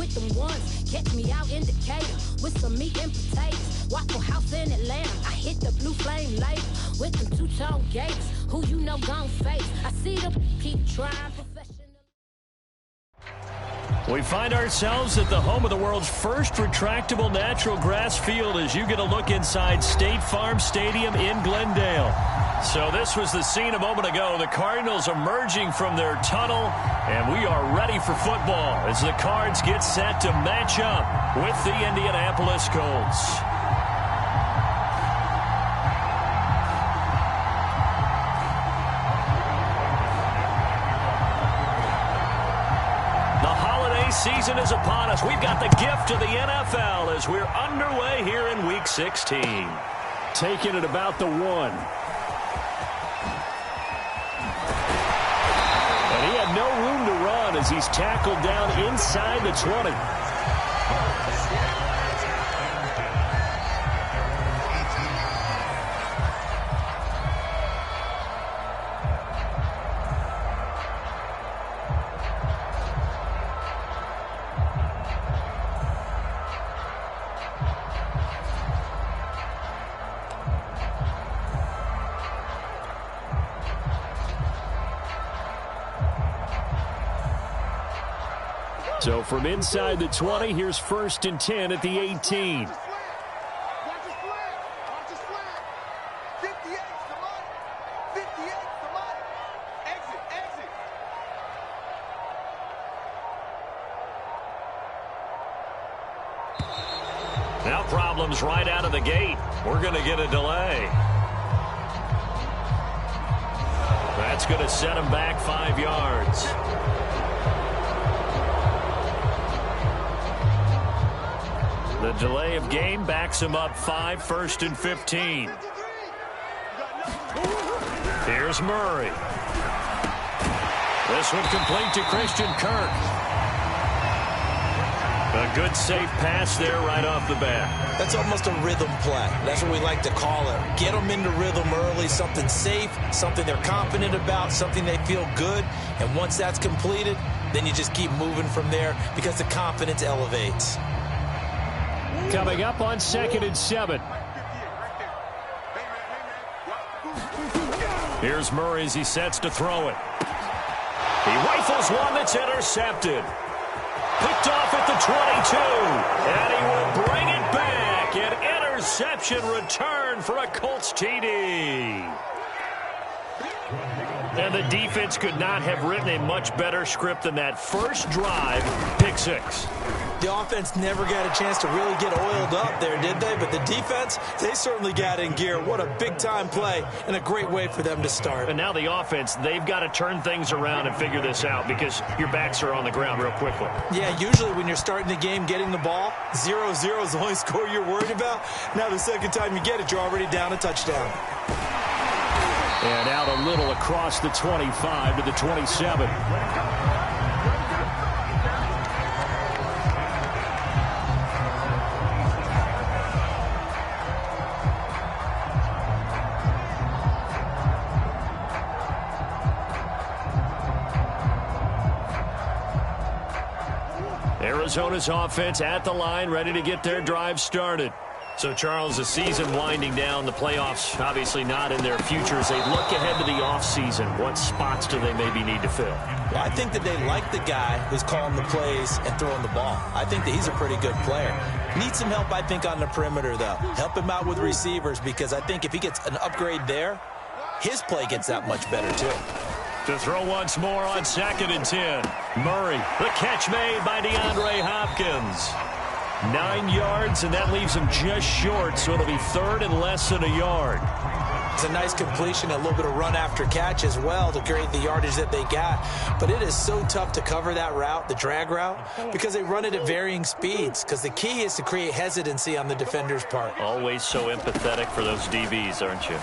like them ones. Catch me out in Decatur with some meat and potatoes. Waffle House in Atlanta, I hit the blue flame later with them two-tone gates. Who you know gon' face? I see them keep trying. We find ourselves at the home of the world's first retractable natural grass field as you get a look inside State Farm Stadium in Glendale. So this was the scene a moment ago. The Cardinals emerging from their tunnel, and we are ready for football as the Cards get set to match up with the Indianapolis Colts. Season is upon us. We've got the gift of the NFL as we're underway here in Week 16. Taking it about the 1. And he had no room to run as he's tackled down inside the 20. So from inside the 20, here's 1st and 10 at the 18. Now problems right out of the gate. We're going to get a delay. That's going to set him back 5 yards. The delay of game backs him up 5, 1st and 15. Here's Murray. This one complete to Christian Kirk. A good safe pass there right off the bat. That's almost a rhythm play. That's what we like to call it. Get them into rhythm early, something safe, something they're confident about, something they feel good. And once that's completed, then you just keep moving from there because the confidence elevates. Coming up on 2nd and 7. Here's Murray as he sets to throw it. He rifles one that's intercepted. Picked off at the 22. And he will bring it back. An interception return for a Colts TD. And the defense could not have written a much better script than that first drive, pick 6. The offense never got a chance to really get oiled up there, did they? But the defense, they certainly got in gear. What a big-time play and a great way for them to start. And now the offense, they've got to turn things around and figure this out because your backs are on the ground real quickly. Yeah, usually when you're starting the game getting the ball, 0-0 is the only score you're worried about. Now the second time you get it, you're already down a touchdown. And out a little across the 25 to the 27. Arizona's offense at the line, ready to get their drive started. So, Charles, the season winding down, the playoffs obviously not in their future. As they look ahead to the offseason, what spots do they maybe need to fill? Well, I think that they like the guy who's calling the plays and throwing the ball. I think that he's a pretty good player. Needs some help, I think, on the perimeter, though. Help him out with receivers because I think if he gets an upgrade there, his play gets that much better, too. To throw once more on 2nd and 10. Murray, the catch made by DeAndre Hopkins. 9 yards, and that leaves him just short, so it'll be 3rd and less than a yard. It's a nice completion, a little bit of run after catch as well to create the yardage that they got. But it is so tough to cover that route, the drag route, because they run it at varying speeds, because the key is to create hesitancy on the defender's part. Always so empathetic for those DBs, aren't you?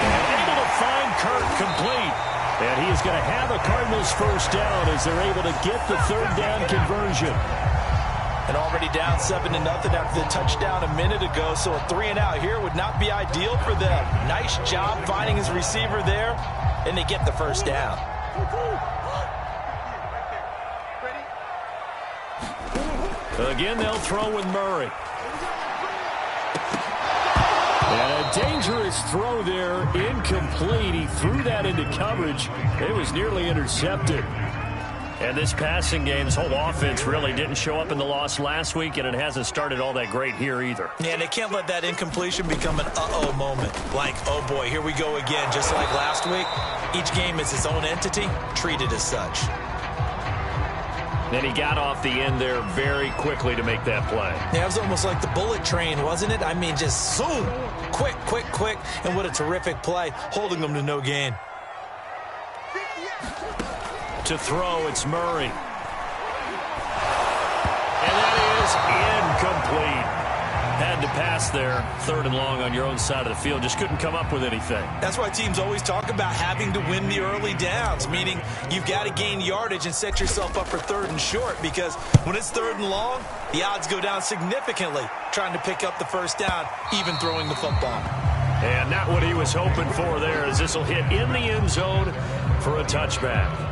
And able to find Kirk complete. And he is going to have a Cardinals first down as they're able to get the 3rd down conversion. And already down 7-0 after the touchdown a minute ago, so a 3-and-out here would not be ideal for them. Nice job finding his receiver there, and they get the first down. Again, they'll throw with Murray. And a dangerous throw there, incomplete. He threw that into coverage. It was nearly intercepted. And this passing game, this whole offense really didn't show up in the loss last week, and it hasn't started all that great here either. Yeah, and they can't let that incompletion become an uh-oh moment. Like, oh boy, here we go again, just like last week. Each game is its own entity, treated as such. Then he got off the end there very quickly to make that play. Yeah, it was almost like the bullet train, wasn't it? I mean, just zoom, quick, quick, quick, and what a terrific play, holding them to no gain. To throw, it's Murray. And that is incomplete. Had to pass there, 3rd and long on your own side of the field. Just couldn't come up with anything. That's why teams always talk about having to win the early downs, meaning you've got to gain yardage and set yourself up for 3rd and short, because when it's 3rd and long, the odds go down significantly trying to pick up the first down, even throwing the football. And not what he was hoping for there, as this will hit in the end zone for a touchback.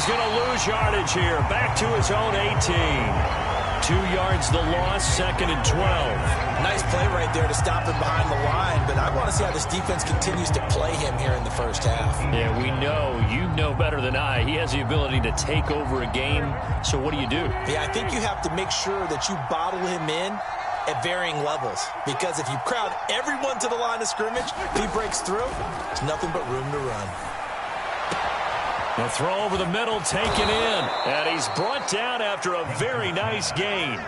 He's going to lose yardage here. Back to his own 18. 2 yards the loss, 2nd and 12. Nice play right there to stop him behind the line, but I want to see how this defense continues to play him here in the first half. Yeah, we know. You know better than I. He has the ability to take over a game, so what do you do? Yeah, I think you have to make sure that you bottle him in at varying levels, because if you crowd everyone to the line of scrimmage, if he breaks through, there's nothing but room to run. The throw over the middle, taken in. And he's brought down after a very nice gain.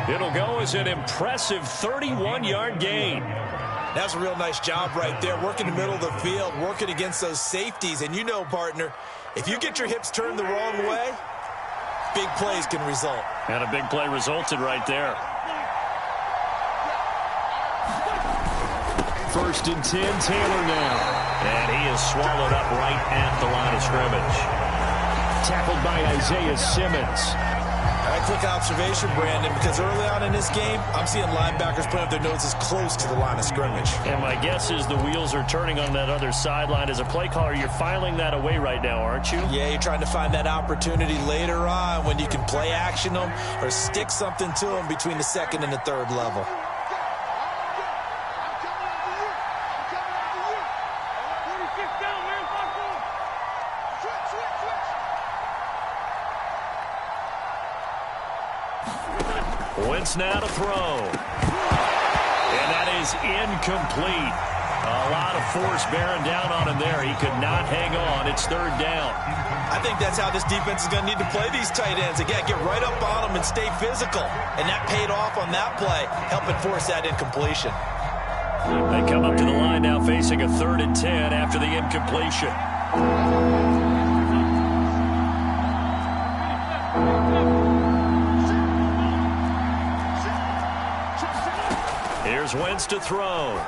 It'll go as an impressive 31-yard gain. That's a real nice job right there, working the middle of the field, working against those safeties. And you know, partner, if you get your hips turned the wrong way, big plays can result. And a big play resulted right there. 1st and 10, Taylor now. And he is swallowed up right at the line of scrimmage. Tackled by Isaiah Simmons. All right, quick observation, Brandon, because early on in this game, I'm seeing linebackers put up their noses close to the line of scrimmage. And my guess is the wheels are turning on that other sideline. As a play caller, you're filing that away right now, aren't you? Yeah, you're trying to find that opportunity later on when you can play action them or stick something to them between the 2nd and the 3rd level. Wentz now to throw. And that is incomplete. A lot of force bearing down on him there. He could not hang on. It's 3rd down. I think that's how this defense is going to need to play these tight ends. Again, get right up on them and stay physical. And that paid off on that play, helping force that incompletion. They come up to the line now facing a 3rd and 10 after the incompletion. Here's Wentz to throw.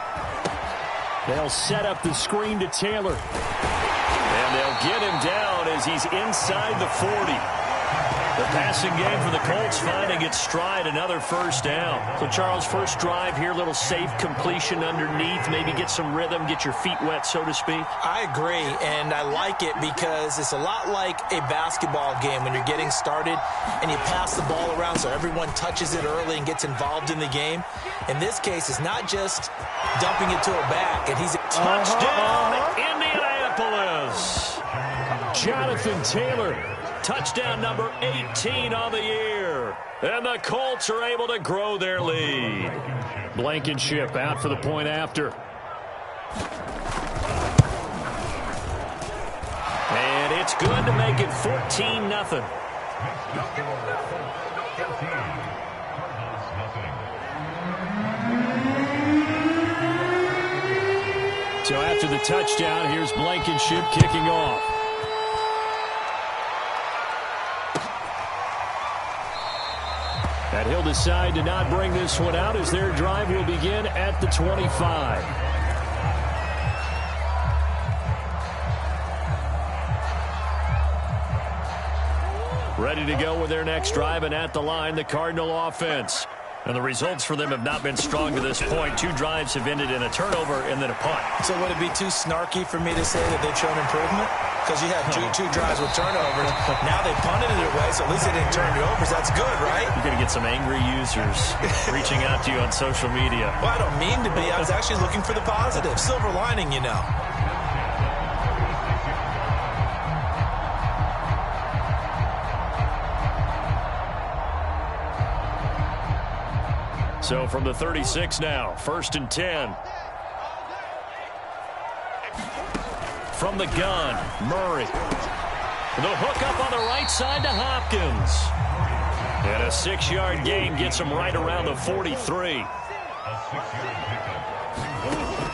They'll set up the screen to Taylor. And they'll get him down as he's inside the 40. The passing game for the Colts finding its stride, another 1st down. So, Charles, first drive here, little safe completion underneath, maybe get some rhythm, get your feet wet, so to speak. I agree, and I like it because it's a lot like a basketball game when you're getting started and you pass the ball around so everyone touches it early and gets involved in the game. In this case, it's not just dumping it to a back, and he's a touchdown, Indianapolis. Indianapolis. Jonathan Taylor, touchdown number 18 on the year. And the Colts are able to grow their lead. Blankenship out for the point after. And it's good to make it 14-0. So after the touchdown, here's Blankenship kicking off. And he'll decide to not bring this one out as their drive will begin at the 25. Ready to go with their next drive, and at the line, the Cardinal offense. And the results for them have not been strong to this point. 2 drives have ended in a turnover and then a punt. So would it be too snarky for me to say that they've shown improvement? Because you had two drives with turnovers. Now they punted it away, so at least they didn't turn it over. So that's good, right? You're going to get some angry users reaching out to you on social media. Well, I don't mean to be. I was actually looking for the positive. Silver lining, you know. So from the 36 now, 1st and 10. From the gun, Murray. The hook up on the right side to Hopkins. And a 6-yard gain gets him right around the 43.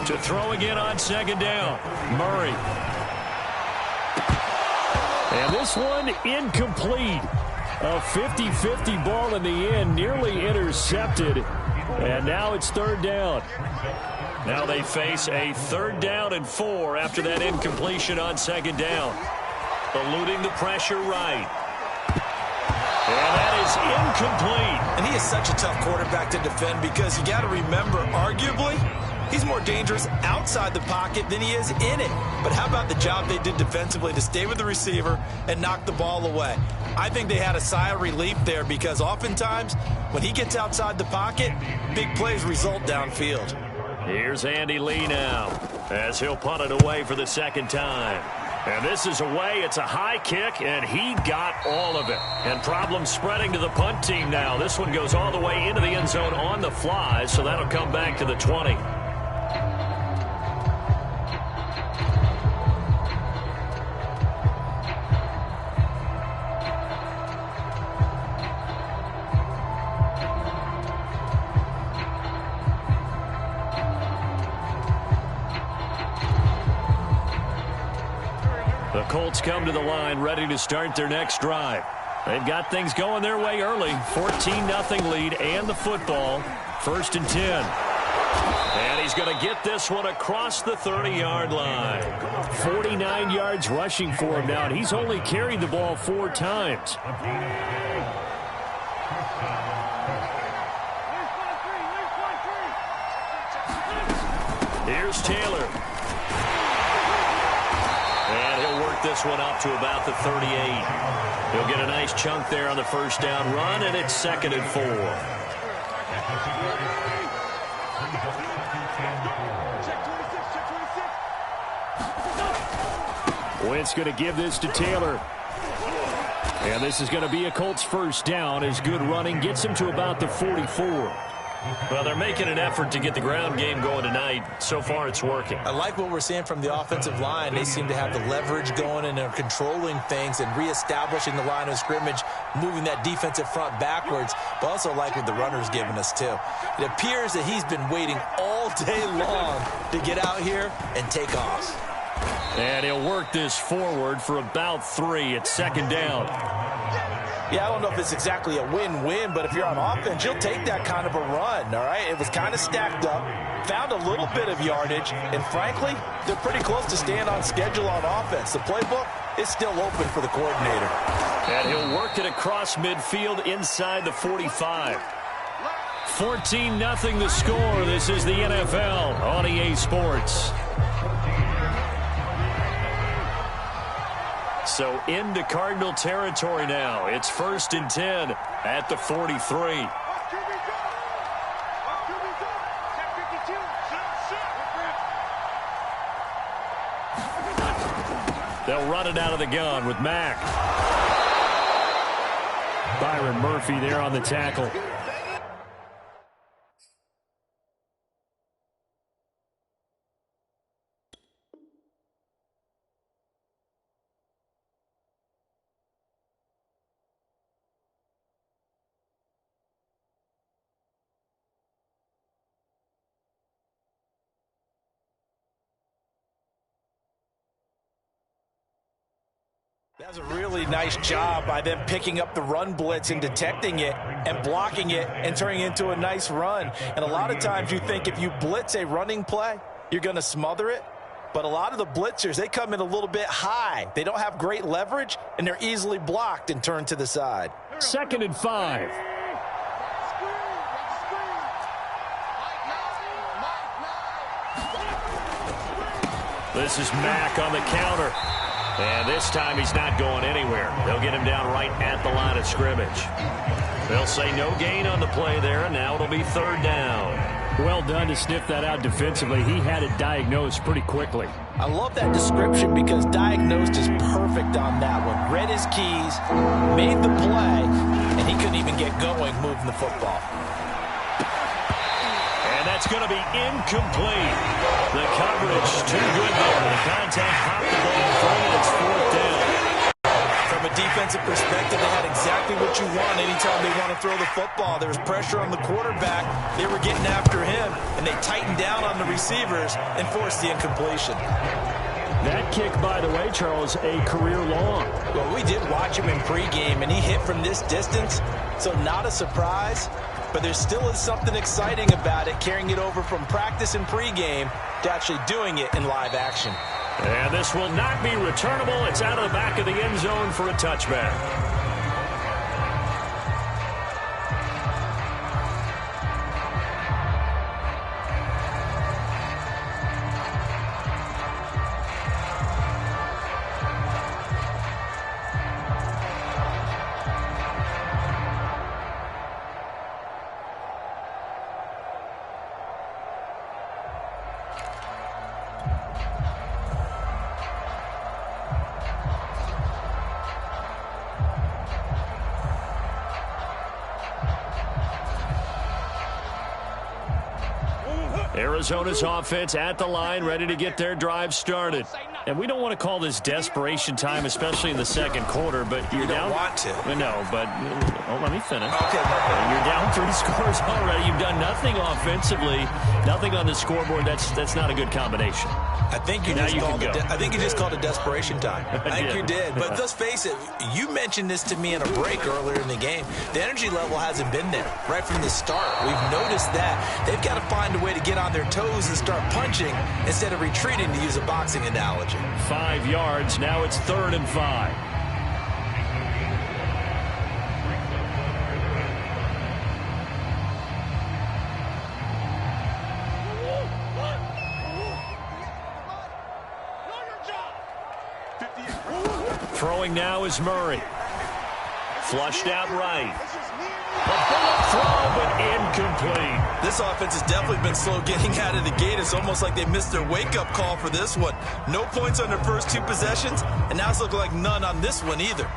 To throw again on 2nd down, Murray. And this one incomplete. A 50-50 ball in the end, nearly intercepted. And now it's 3rd down. Now they face a 3rd down and 4 after that incompletion on 2nd down. Eluding the pressure right. And that is incomplete. And he is such a tough quarterback to defend because you got to remember, arguably, he's more dangerous outside the pocket than he is in it. But how about the job they did defensively to stay with the receiver and knock the ball away? I think they had a sigh of relief there because oftentimes when he gets outside the pocket, big plays result downfield. Here's Andy Lee now as he'll punt it away for the 2nd time. And this is away. It's a high kick, and he got all of it. And problems spreading to the punt team now. This one goes all the way into the end zone on the fly, so that'll come back to the 20. The Colts come to the line ready to start their next drive. They've got things going their way early. 14-0 lead and the football. 1st and 10. And he's going to get this one across the 30-yard line. 49 yards rushing for him now, and he's only carried the ball 4 times. Here's Taylor. And he'll work this one up to about the 38. He'll get a nice chunk there on the 1st down run, and it's 2nd and 4. Wentz going to give this to Taylor. And this is going to be a Colts 1st down as good running gets him to about the 44. Well, they're making an effort to get the ground game going tonight. So far, it's working. I like what we're seeing from the offensive line. They seem to have the leverage going, and they're controlling things and reestablishing the line of scrimmage, moving that defensive front backwards, but also like what the runner's giving us, too. It appears that he's been waiting all day long to get out here and take off. And he'll work this forward for about 3 at 2nd down. Yeah, I don't know if it's exactly a win-win, but if you're on offense, you'll take that kind of a run, all right? It was kind of stacked up, found a little bit of yardage, and frankly, they're pretty close to staying on schedule on offense. The playbook is still open for the coordinator. And he'll work it across midfield inside the 45. 14-0 the score. This is the NFL on EA Sports. So into Cardinal territory now. It's 1st and 10 at the 43. They'll run it out of the gun with Mack. Byron Murphy there on the tackle. That's a really nice job by them picking up the run blitz and detecting it and blocking it and turning it into a nice run. And a lot of times you think if you blitz a running play, you're going to smother it. But a lot of the blitzers, they come in a little bit high. They don't have great leverage, and they're easily blocked and turned to the side. 2nd and 5. This is Mack on the counter. And this time he's not going anywhere. They'll get him down right at the line of scrimmage. They'll say no gain on the play there, and now it'll be 3rd down. Well done to sniff that out defensively. He had it diagnosed pretty quickly. I love that description because diagnosed is perfect on that one. Read his keys, made the play, and he couldn't even get going moving the football. And that's going to be incomplete. The coverage too good there. The contact popped the ball free, and it's 4th down. From a defensive perspective, they had exactly what you want anytime they want to throw the football. There was pressure on the quarterback. They were getting after him, and they tightened down on the receivers and forced the incompletion. That kick, by the way, Charles, a career long. Well, we did watch him in pregame, and he hit from this distance, so not a surprise. But there still is something exciting about it, carrying it over from practice and pregame to actually doing it in live action. And this will not be returnable. It's out of the back of the end zone for a touchback. Arizona's offense at the line, ready to get their drive started. And we don't want to call this desperation time, especially in the second quarter, but you're down. You don't want to. No, but let me finish. Okay. You're down 3 scores already. You've done nothing offensively, nothing on the scoreboard. That's not a good combination. I think you just called it desperation time. I think you did. But let's face it, you mentioned this to me in a break earlier in the game. The energy level hasn't been there right from the start. We've noticed that. They've got to find a way to get on their toes and start punching instead of retreating, to use a boxing analogy. 5 yards. Now it's 3rd and 5. Throwing now is Murray. Flushed out right. A bullet throw, but incomplete. This offense has definitely been slow getting out of the gate. It's almost like they missed their wake-up call for this one. No points on their first 2 possessions, and now it's looking like none on this one either.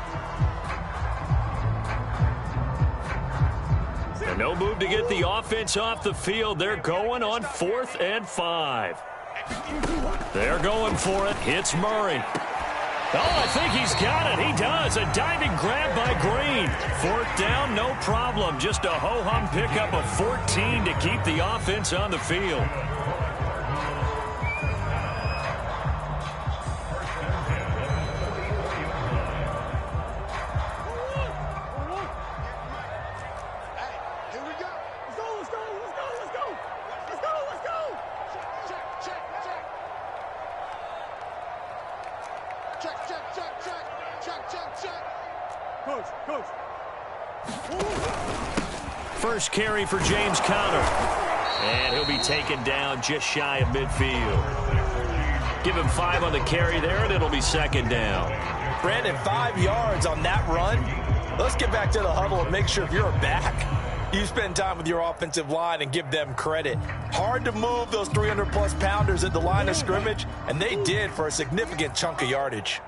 And no move to get the offense off the field. They're going on 4th and 5. They're going for it. Hits Murray. Oh, I think he's got it. He does. A diving grab by Green. 4th down, no problem. Just a ho-hum pickup of 14 to keep the offense on the field. First carry for James Conner. And he'll be taken down just shy of midfield. Give him 5 on the carry there, and it'll be 2nd down. Brandon, 5 yards on that run. Let's get back to the huddle and make sure if you're a back, you spend time with your offensive line and give them credit. Hard to move those 300-plus pounders at the line of scrimmage, and they did for a significant chunk of yardage.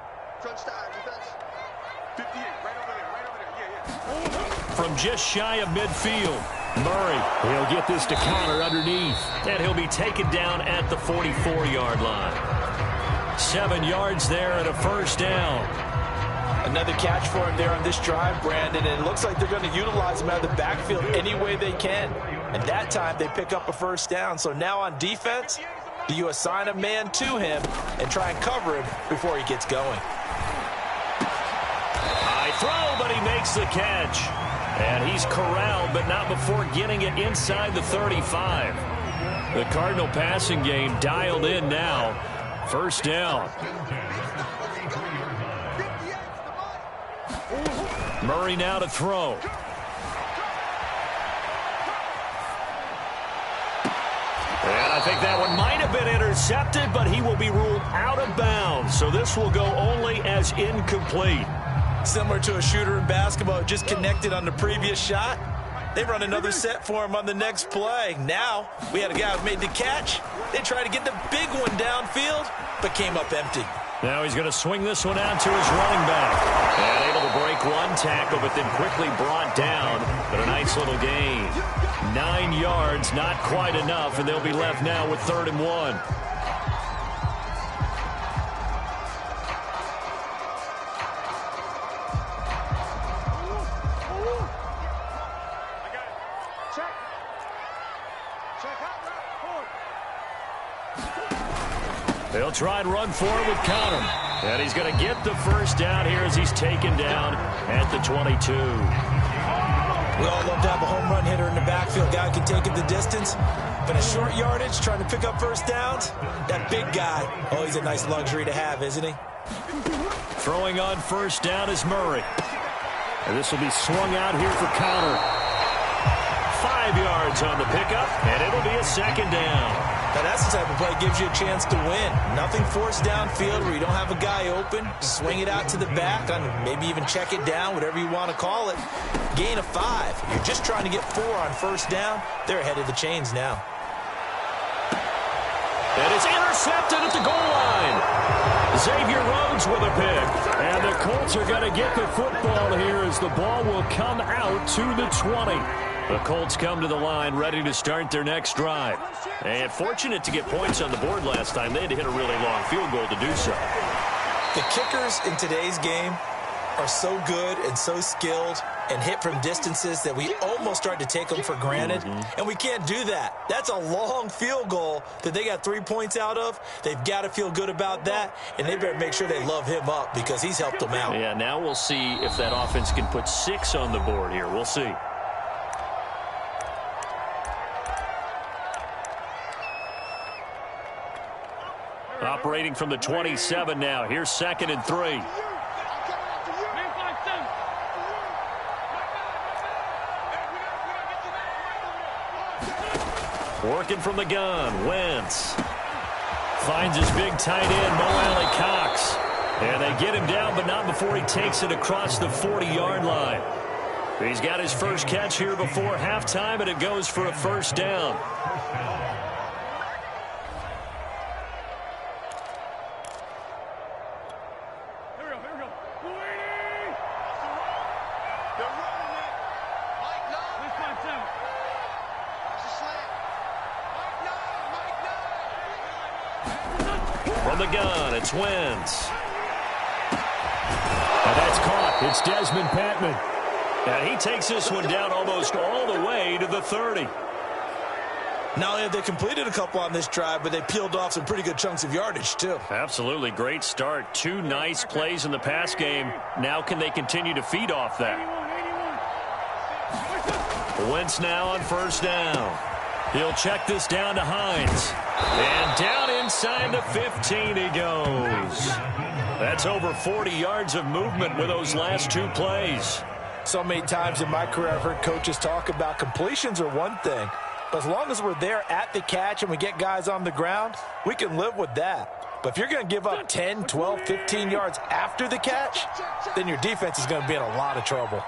From just shy of midfield, Murray, he'll get this to counter underneath, and he'll be taken down at the 44-yard line. 7 yards there and a first down. Another catch for him there on this drive, Brandon, and it looks like they're going to utilize him out of the backfield any way they can. And that time they pick up a first down. So now on defense, do you assign a man to him and try and cover him before he gets going? High throw, but he makes the catch. And he's corralled, but not before getting it inside the 35. The Cardinal passing game dialed in now. First down. Murray now to throw. And I think that one might have been intercepted, but he will be ruled out of bounds. So this will go only as incomplete. Similar to a shooter in basketball, just connected on the previous shot. They run another set for him on the next play. Now, we had a guy who made the catch. They tried to get the big one downfield, but came up empty. Now he's going to swing this one out to his running back. And able to break one tackle, but then quickly brought down. But a nice little gain. 9 yards, not quite enough, and they'll be left now with 3rd and 1. They'll try and run forward with Connor. And he's going to get the first down here as he's taken down at the 22. We all love to have a home run hitter in the backfield. Guy can take it the distance. But a short yardage, trying to pick up first downs, that big guy, oh, he's a nice luxury to have, isn't he? Throwing on first down is Murray. And this will be swung out here for Connor. 5 yards on the pickup, and it'll be a second down. Now that's the type of play that gives you a chance to win. Nothing forced downfield where you don't have a guy open. Swing it out to the back, maybe even check it down, whatever you want to call it. Gain of 5. You're just trying to get 4 on first down. They're ahead of the chains now. That is intercepted at the goal line. Xavier Rhodes with a pick. And the Colts are going to get the football here as the ball will come out to the 20. The Colts come to the line ready to start their next drive. And fortunate to get points on the board last time. They had to hit a really long field goal to do so. The kickers in today's game are so good and so skilled and hit from distances that we almost start to take them for granted. And we can't do that. That's a long field goal that they got 3 points out of. They've got to feel good about that, and they better make sure they love him up because he's helped them out. Yeah, now we'll see if that offense can put 6 on the board here. We'll see. Operating from the 27 now. Here's 2nd and 3. Working from the gun, Wentz. Finds his big tight end, Mo Alley Cox. And they get him down, but not before he takes it across the 40-yard line. He's got his first catch here before halftime, and it goes for a first down. From the gun, it's Wentz. And that's caught. It's Desmond Patman. And he takes this one down almost all the way to the 30. Not only have they completed a couple on this drive, but they peeled off some pretty good chunks of yardage, too. Absolutely. Great start. 2 nice plays in the pass game. Now can they continue to feed off that? Wentz now on first down. He'll check this down to Hines. And down inside the 15 he goes. That's over 40 yards of movement with those last 2 plays. So many times in my career I've heard coaches talk about completions are one thing. But as long as we're there at the catch and we get guys on the ground, we can live with that. But if you're going to give up 10, 12, 15 yards after the catch, then your defense is going to be in a lot of trouble.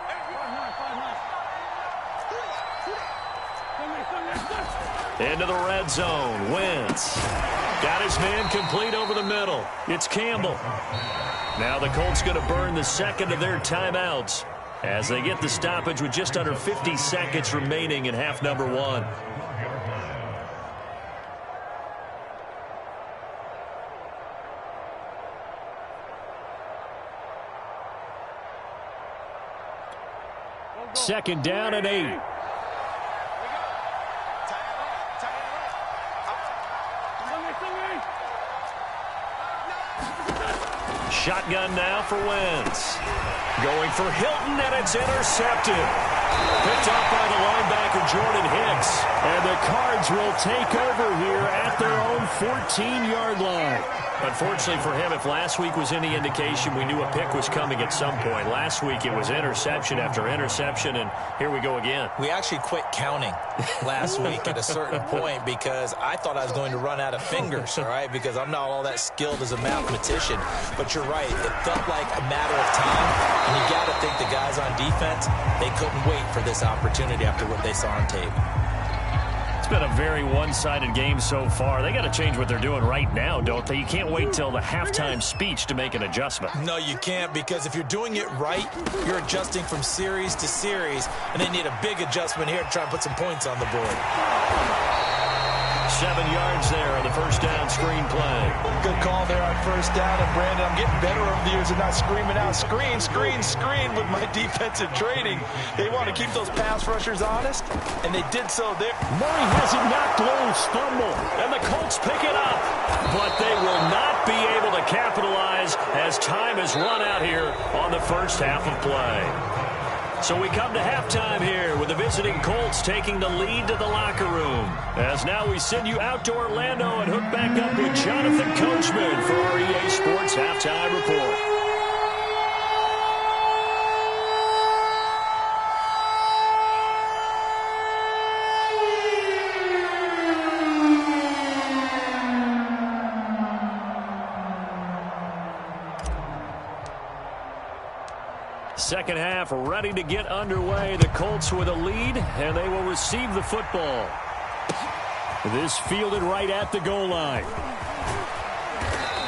Into the red zone. Wentz got his man complete over the middle. middle. It's Campbell. Now the Colts going to burn the second of their timeouts as they get the stoppage with just under 50 seconds remaining in half number one. Second down and 8. Shotgun now for Wentz. Going for Hilton, and it's intercepted. Picked up by the linebacker, Jordan Hicks. And the Cards will take over here at their own 14-yard line. Unfortunately for him, if last week was any indication, we knew a pick was coming at some point. Last week it was interception after interception, and here we go again. We actually quit counting last week at a certain point because I thought I was going to run out of fingers, all right, because I'm not all that skilled as a mathematician. But you're right. It felt like a matter of time, and you got to think the guys on defense, they couldn't wait for this opportunity after what they saw on tape. It's been a very one-sided game so far. They got to change what they're doing right now, don't they? You can't wait till the halftime speech to make an adjustment. No, you can't, because if you're doing it right, you're adjusting from series to series, and they need a big adjustment here to try and put some points on the board. 7 yards there on the first down screen play. Good call there on first down. And, Brandon, I'm getting better over the years and not screaming out, screen, screen, screen with my defensive training. They want to keep those pass rushers honest, and they did so there. Murray has it knocked loose, fumble, and the Colts pick it up. But they will not be able to capitalize as time has run out here on the first half of play. So we come to halftime here with the visiting Colts taking the lead to the locker room. As now we send you out to Orlando and hook back up with Jonathan Coachman for our EA Sports Halftime Report. Second half ready to get underway. The Colts with a lead, and they will receive the football. This fielded right at the goal line.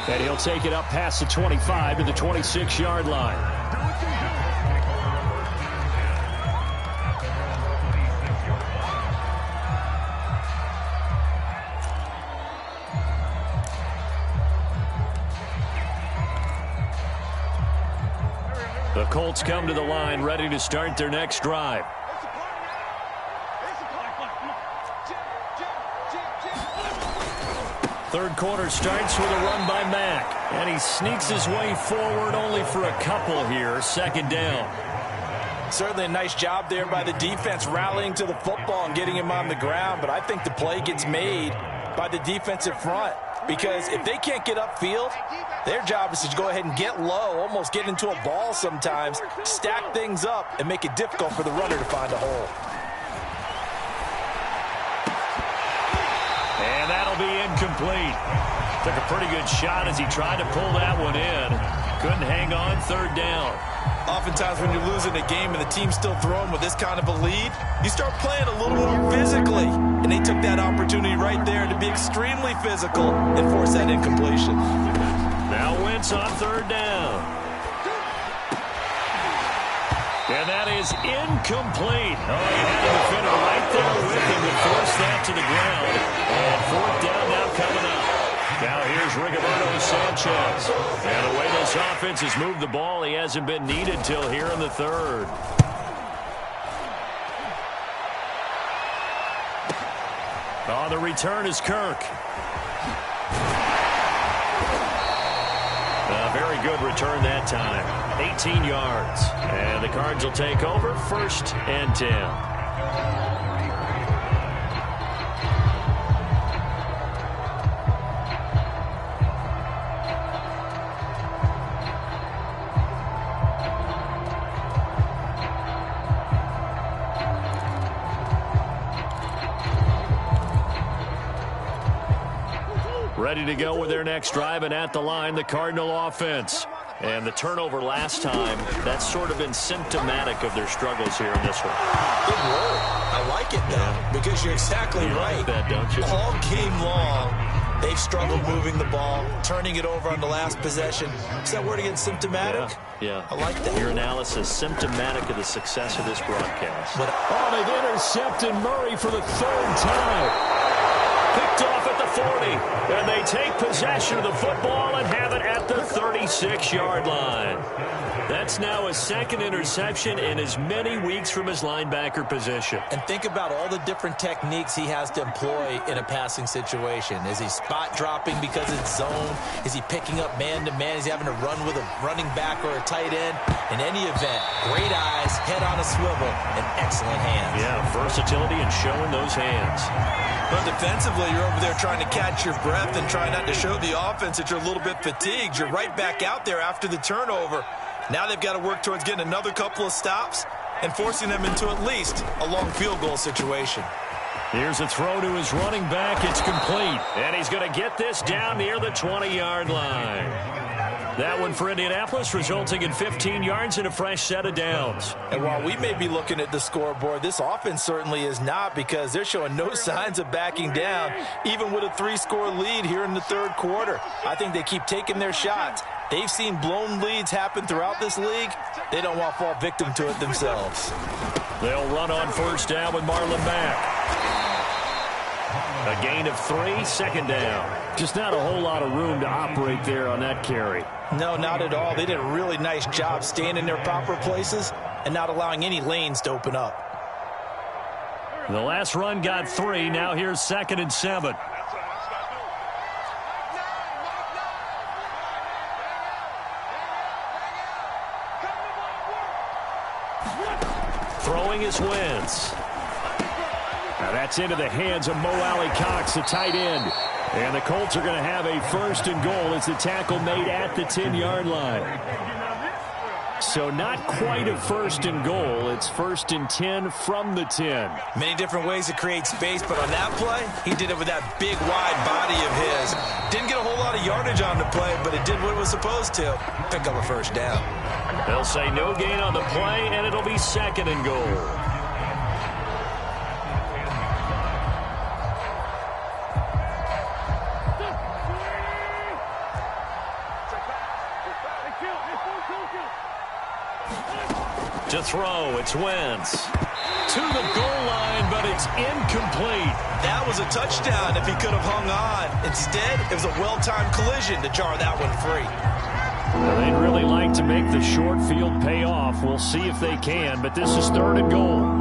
And he'll take it up past the 25 to the 26-yard line. The Colts come to the line ready to start their next drive. Third quarter starts with a run by Mack. And he sneaks his way forward only for a couple here. Second down. Certainly a nice job there by the defense rallying to the football and getting him on the ground. But I think the play gets made by the defensive front. Because if they can't get upfield, their job is to go ahead and get low, almost get into a ball sometimes, stack things up, and make it difficult for the runner to find a hole. And that'll be incomplete. Took a pretty good shot as he tried to pull that one in. Couldn't hang on. Third down. Oftentimes when you're losing a game and the team's still throwing with this kind of a lead, you start playing a little more physically. And they took that opportunity right there to be extremely physical and force that incompletion. Now Wentz on third down. And that is incomplete. Oh, he had a defender right there with him to force that to the ground. And fourth down now coming up. Now here's Rigoberto Sanchez. And the way this offense has moved the ball, he hasn't been needed till here in the third. Oh, the return is Kirk. A very good return that time. 18 yards. And the Cards will take over first and 10. Ready to go with their next drive, and at the line, the Cardinal offense. And the turnover last time, that's sort of been symptomatic of their struggles here in this one. Good word. I like it, though, because you're exactly right. Like that, don't you? All game long, They've struggled moving the ball, turning it over on the last possession. Is that word again, symptomatic? Yeah. I like that. Your analysis, symptomatic of the success of this broadcast. They've intercepted Murray for the third time. Picked off at the 40, and they take possession of the football and have it at the 36-yard line. That's now a second interception in as many weeks from his linebacker position. And think about all the different techniques he has to employ in a passing situation. Is he spot dropping because it's zone? Is he picking up man-to-man? Is he having to run with a running back or a tight end? In any event, great eyes, head on a swivel, and excellent hands. Yeah, versatility and showing those hands. But defensively, you're over there trying to catch your breath and try not to show the offense that you're a little bit fatigued. You're right back out there after the turnover. Now they've got to work towards getting another couple of stops and forcing them into at least a long field goal situation. Here's a throw to his running back. It's complete. And he's going to get this down near the 20-yard line. That one for Indianapolis, resulting in 15 yards and a fresh set of downs. And while we may be looking at the scoreboard, this offense certainly is not, because they're showing no signs of backing down, even with a 3-score lead here in the third quarter. I think they keep taking their shots. They've seen blown leads happen throughout this league. They don't want to fall victim to it themselves. They'll run on first down with Marlon back. A gain of 3, second down. Just not a whole lot of room to operate there on that carry. No, not at all. They did a really nice job staying in their proper places and not allowing any lanes to open up. The last run got 3. Now here's 2nd and 7. Throwing is Wentz. Now that's into the hands of Mo Alley-Cox, the tight end. And the Colts are going to have a first and goal as the tackle made at the 10-yard line. So not quite a first and goal. It's 1st and 10 from the 10. Many different ways to create space, but on that play, he did it with that big, wide body of his. Didn't get a whole lot of yardage on the play, but it did what it was supposed to. Pick up a first down. They'll say no gain on the play, and it'll be 2nd and goal. To throw, it's Wentz. To the goal line, but it's incomplete. That was a touchdown if he could have hung on. Instead, it was a well-timed collision to jar that one free. Well, they'd really like to make the short field pay off. We'll see if they can, but this is 3rd and goal.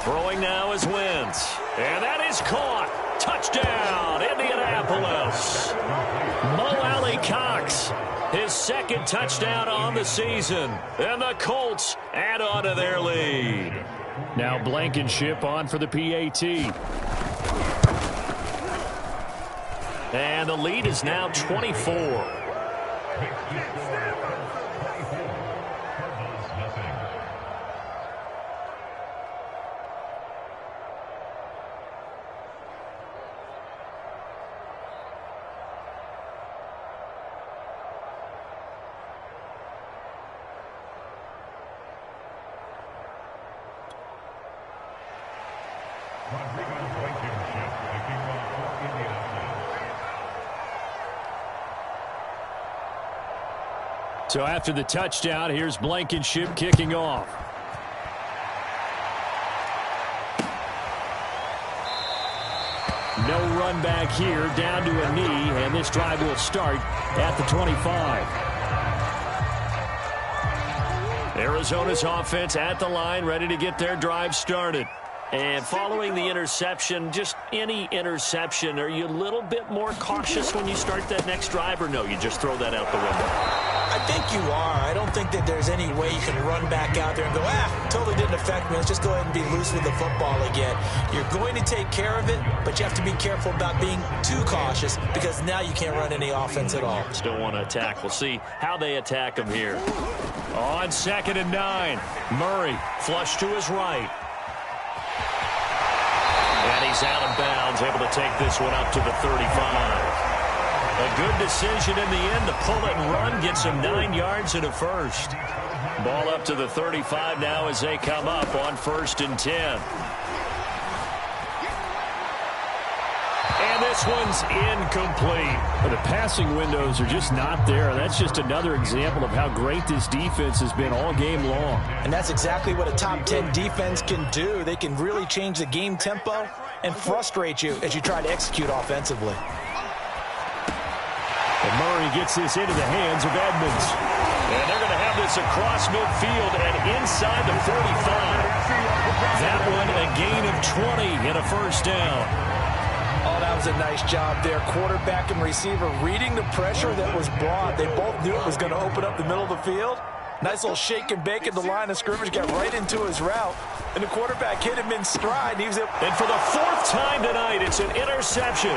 Throwing now is Wentz. And that is caught. Touchdown, Indianapolis. Mo Alley-Cox, his 2nd touchdown on the season. And the Colts add on to their lead. Now Blankenship on for the PAT. And the lead is now 24. So after the touchdown, here's Blankenship kicking off. No run back here, down to a knee, and this drive will start at the 25. Arizona's offense at the line, ready to get their drive started. And following the interception, just any interception, are you a little bit more cautious when you start that next drive, or no, you just throw that out the window? I think you are. I don't think that there's any way you can run back out there and go, totally didn't affect me. Let's just go ahead and be loose with the football again. You're going to take care of it, but you have to be careful about being too cautious, because now you can't run any offense at all. Still want to attack. We'll see how they attack him here. On 2nd and 9, Murray flush to his right. And he's out of bounds, able to take this one up to the 35. A good decision in the end to pull it and run, gets him 9 yards and a first. Ball up to the 35 now as they come up on 1st and 10. And this one's incomplete. The passing windows are just not there. That's just another example of how great this defense has been all game long. And that's exactly what a top 10 defense can do. They can really change the game tempo and frustrate you as you try to execute offensively. And Murray gets this into the hands of Edmonds. And they're going to have this across midfield and inside the 45. That one a gain of 20 and a first down. Oh, that was a nice job there. Quarterback and receiver reading the pressure that was brought. They both knew it was going to open up the middle of the field. Nice little shake and bake at the line of scrimmage, got right into his route. And the quarterback hit him in stride. And for the 4th time tonight, it's an interception.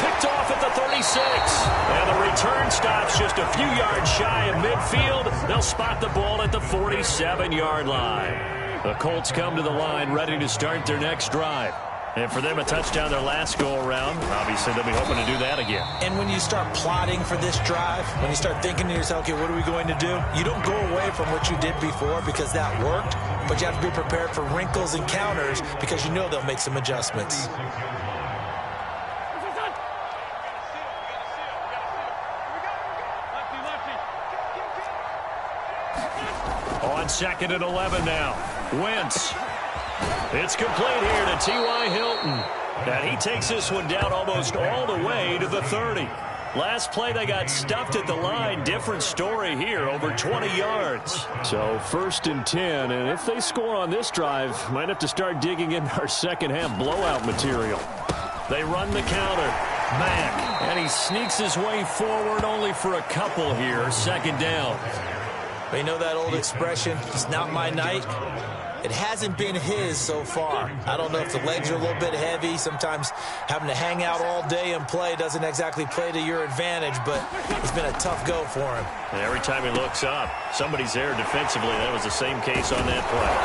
Picked off at the 36. And the return stops just a few yards shy of midfield. They'll spot the ball at the 47-yard line. The Colts come to the line ready to start their next drive. And for them, a touchdown their last go-around. Obviously, they'll be hoping to do that again. And when you start plotting for this drive, when you start thinking to yourself, okay, what are we going to do? You don't go away from what you did before because that worked, but you have to be prepared for wrinkles and counters because you know they'll make some adjustments. On 2nd and 11 now. Wentz. It's complete here to T.Y. Hilton. And he takes this one down almost all the way to the 30. Last play, they got stuffed at the line. Different story here, over 20 yards. So 1st and 10, and if they score on this drive, might have to start digging in our second-half blowout material. They run the counter. Mack, and he sneaks his way forward only for a couple here. 2nd down. But you know that old expression, it's not my night? It hasn't been his so far. I don't know if the legs are a little bit heavy. Sometimes having to hang out all day and play doesn't exactly play to your advantage, but it's been a tough go for him. And every time he looks up, somebody's there defensively. That was the same case on that play.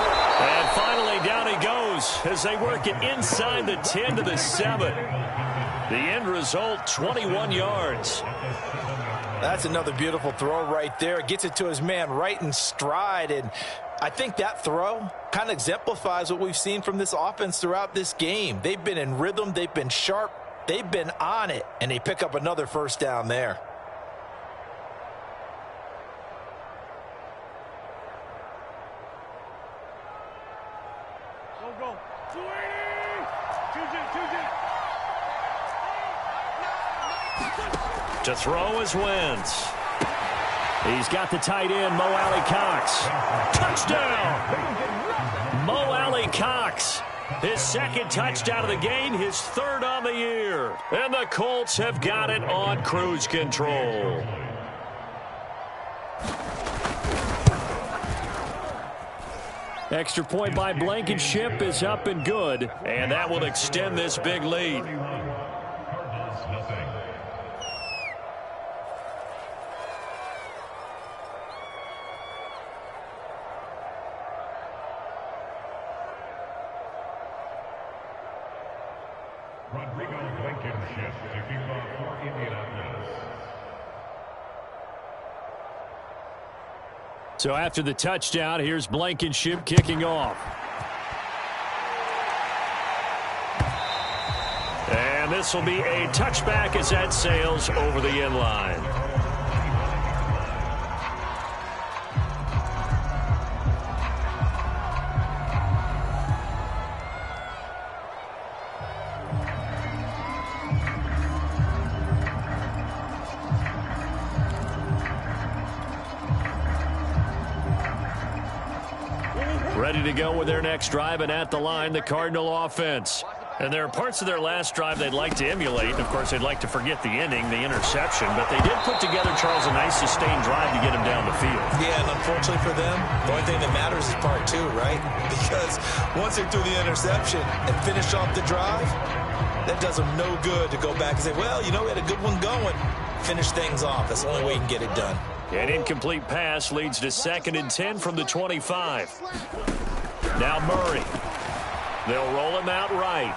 And finally, down he goes as they work it inside the 10 to the 7. The end result, 21 yards. That's another beautiful throw right there. Gets it to his man right in stride, and I think that throw kind of exemplifies what we've seen from this offense throughout this game. They've been in rhythm. They've been sharp. They've been on it, and they pick up another first down there. Go. To throw is Wentz. He's got the tight end, Mo Alley-Cox. Touchdown! Mo Alley-Cox. His 2nd touchdown of the game, his 3rd on the year. And the Colts have got it on cruise control. Extra point by Blankenship is up and good. And that will extend this big lead. So after the touchdown, here's Blankenship kicking off. And this will be a touchback as that sails over the end line. Ready to go with their next drive, and at the line, the Cardinal offense. And there are parts of their last drive they'd like to emulate. Of course, they'd like to forget the ending, the interception. But they did put together, Charles, a nice sustained drive to get him down the field. Yeah, and unfortunately for them, the only thing that matters is part 2, right? Because once they threw the interception and finished off the drive, that does them no good to go back and say, well, you know, we had a good one going. Finish things off. That's the only way you can get it done. An incomplete pass leads to 2nd and 10 from the 25. Now Murray. They'll roll him out right.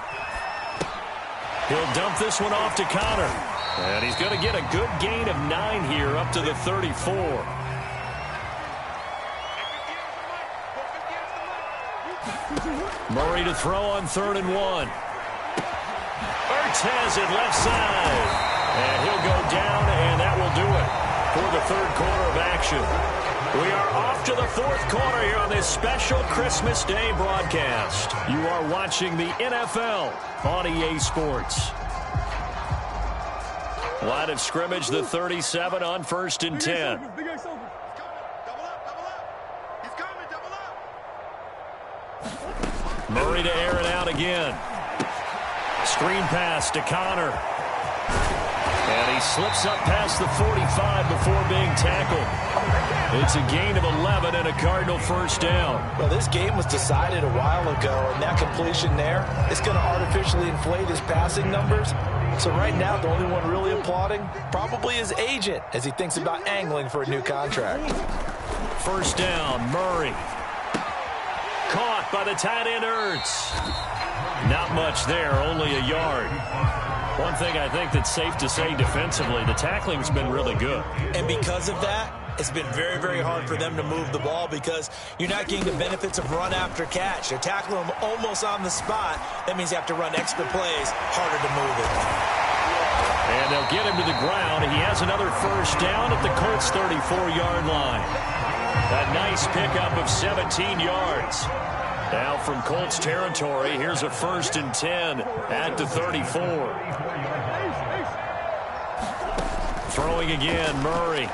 He'll dump this one off to Connor. And he's going to get a good gain of 9 here up to the 34. Murray to throw on 3rd and 1. Ertz has it left side. And he'll go down, and that will do it for the 3rd quarter of action. We are off to the 4th quarter here on this special Christmas Day broadcast. You are watching the NFL on EA Sports. Line of scrimmage, the 37 on 1st and 10. Murray to air it out again. Screen pass to Connor. And he slips up past the 45 before being tackled. It's a gain of 11 and a Cardinal 1st down. Well, this game was decided a while ago, and that completion there is going to artificially inflate his passing numbers. So right now, the only one really applauding probably his agent as he thinks about angling for a new contract. 1st down, Murray. Caught by the tight end, Ertz. Not much there, only a yard. One thing I think that's safe to say defensively, the tackling's been really good. And because of that, it's been very, very hard for them to move the ball because you're not getting the benefits of run after catch. They're tackling him almost on the spot. That means you have to run extra plays, harder to move it. And they'll get him to the ground. He has another 1st down at the Colts' 34-yard line. A nice pickup of 17 yards. Now from Colts territory, here's a 1st and 10 at the 34. Throwing again, Murray.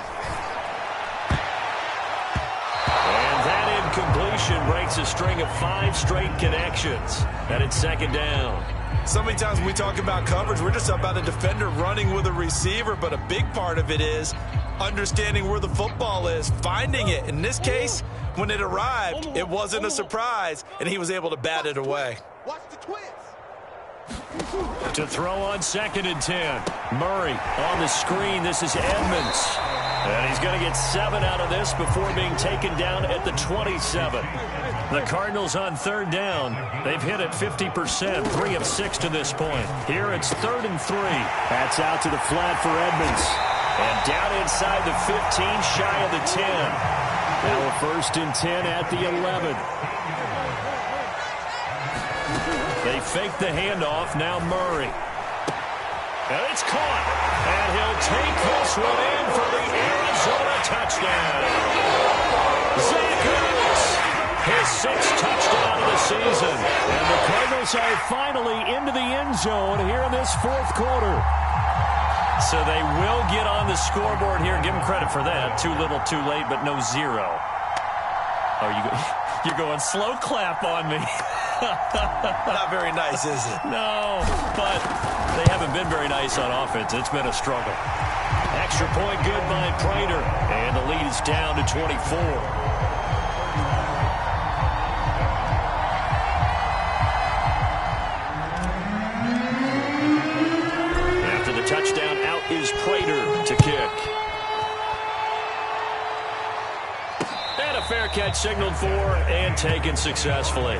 And that incompletion breaks a string of 5 straight connections. And it's 2nd down. So many times when we talk about coverage, we're just about a defender running with a receiver, but a big part of it is understanding where the football is, finding it. In this case, when it arrived, it wasn't a surprise, and he was able to bat it away. Watch the twist. To throw on 2nd and 10. Murray on the screen. This is Edmonds. And he's going to get 7 out of this before being taken down at the 27. The Cardinals on 3rd down. They've hit it 50%, 3 of 6 to this point. Here it's 3rd and 3. That's out to the flat for Edmonds. And down inside the 15, shy of the 10. Now a 1st and 10 at the 11. They fake the handoff. Now Murray. And it's caught. And he'll take this one in for the Arizona touchdown. Zach Ertz, his 6th touchdown of the season. And the Cardinals are finally into the end zone here in this 4th quarter. So they will get on the scoreboard here. Give them credit for that. Too little, too late, but no 0. Oh, you're going slow clap on me. Not very nice, is it? No, but they haven't been very nice on offense. It's been a struggle. Extra point good by Prater. And the lead is down to 24. After the touchdown, out is Prater to kick. And a fair catch signaled for and taken successfully.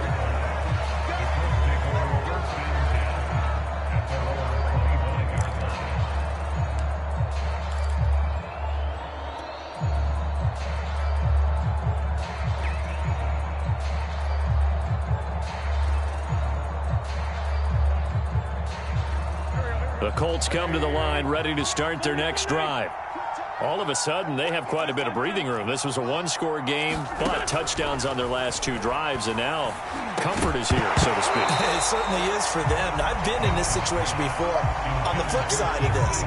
The Colts come to the line, ready to start their next drive. All of a sudden, they have quite a bit of breathing room. This was a 1-score game, but touchdowns on their last 2 drives, and now comfort is here, so to speak. It certainly is for them. I've been in this situation before on the flip side of this.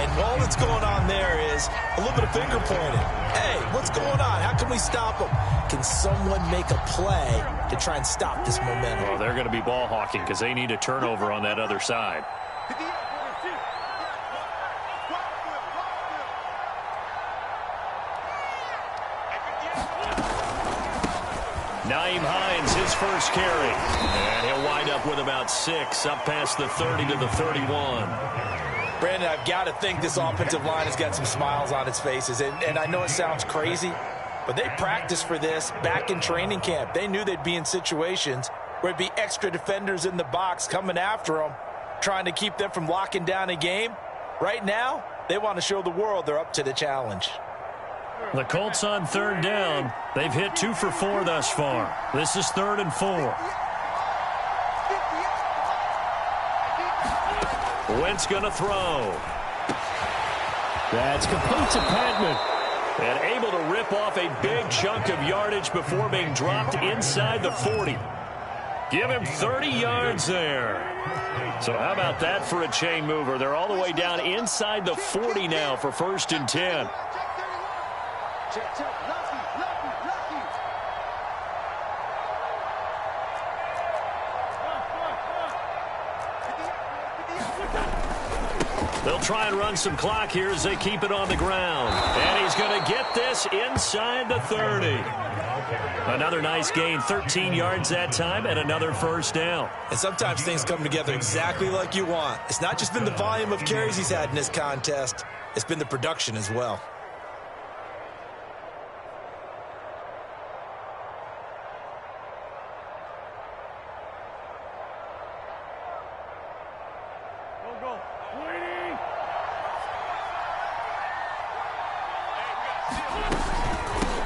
And all that's going on there is a little bit of finger pointing. Hey, what's going on? How can we stop them? Can someone make a play to try and stop this momentum? Well, they're going to be ball hawking because they need a turnover on that other side. Nyheim Hines, his first carry. And he'll wind up with about 6, up past the 30 to the 31. Brandon, I've got to think this offensive line has got some smiles on its faces. And I know it sounds crazy, but they practiced for this back in training camp. They knew they'd be in situations where it'd be extra defenders in the box coming after them, trying to keep them from locking down a game. Right now, they want to show the world they're up to the challenge. The Colts on third down. They've hit 2 for 4 thus far. This is 3rd and 4. Wentz going to throw. That's complete to Patman. And able to rip off a big chunk of yardage before being dropped inside the 40. Give him 30 yards there. So how about that for a chain mover? They're all the way down inside the 40 now for 1st and 10. They'll try and run some clock here as they keep it on the ground. And he's going to get this inside the 30. Another nice gain, 13 yards that time, and another 1st down. And sometimes things come together exactly like you want. It's not just been the volume of carries he's had in this contest. It's been the production as well.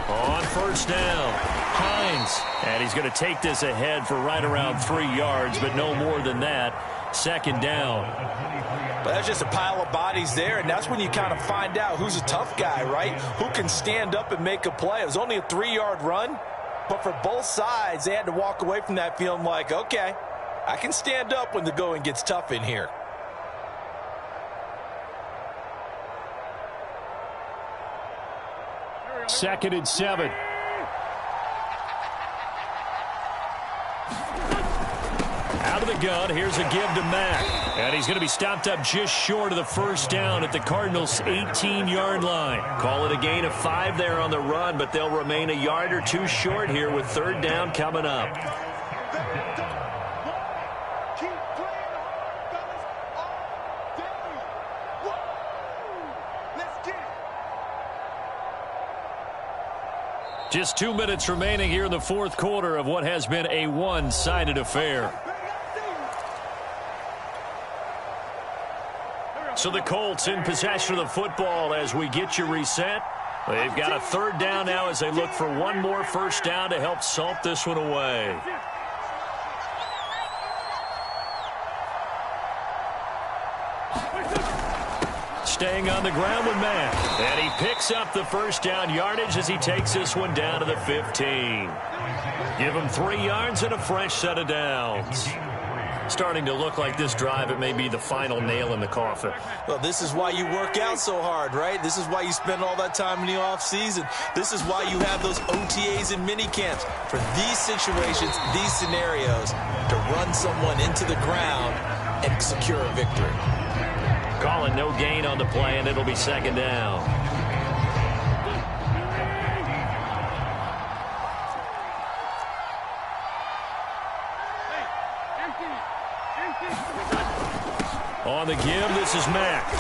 On 1st down, Hines. And he's going to take this ahead for right around 3 yards, but no more than that. 2nd down. But that's just a pile of bodies there, and that's when you kind of find out who's a tough guy, right? Who can stand up and make a play. It was only a 3-yard run, but for both sides, they had to walk away from that feeling like, okay, I can stand up when the going gets tough in here. Second and 7. Out of the gun, here's a give to Mack. And he's going to be stopped up just short of the 1st down at the Cardinals' 18-yard line. Call it a gain of 5 there on the run, but they'll remain a yard or 2 short here with 3rd down coming up. Just 2 minutes remaining here in the 4th quarter of what has been a one-sided affair. So the Colts in possession of the football as we get you reset. They've got a 3rd down now as they look for one more 1st down to help salt this one away. Staying on the ground with Mack. And he picks up the 1st down yardage as he takes this one down to the 15. Give him 3 yards and a fresh set of downs. Starting to look like this drive, it may be the final nail in the coffin. Well, this is why you work out so hard, right? This is why you spend all that time in the offseason. This is why you have those OTAs and mini camps. For these situations, these scenarios, to run someone into the ground and secure a victory. Calling no gain on the play, and it'll be 2nd down. On the give, this is Mack.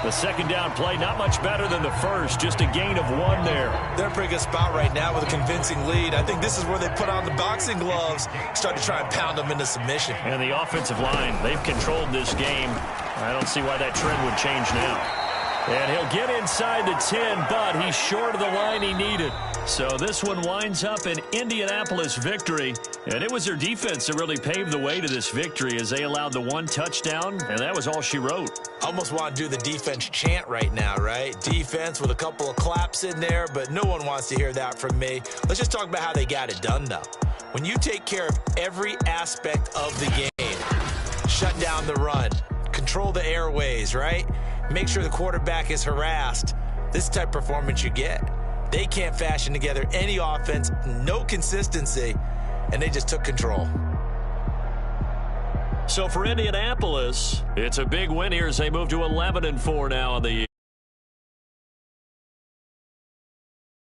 The 2nd down play, not much better than the first, just a gain of 1 there. They're in a pretty good spot right now with a convincing lead. I think this is where they put on the boxing gloves, start to try and pound them into submission. And the offensive line, they've controlled this game. I don't see why that trend would change now. And he'll get inside the 10, but he's short of the line he needed. So this one winds up an Indianapolis victory. And it was their defense that really paved the way to this victory as they allowed the 1 touchdown, and that was all she wrote. Almost want to do the defense chant right now, right? Defense with a couple of claps in there, but no one wants to hear that from me. Let's just talk about how they got it done, though. When you take care of every aspect of the game, shut down the run, control the airways, right? Make sure the quarterback is harassed. This is the type of performance you get. They can't fashion together any offense, no consistency, and they just took control. So for Indianapolis, it's a big win here as they move to 11-4 now on the year.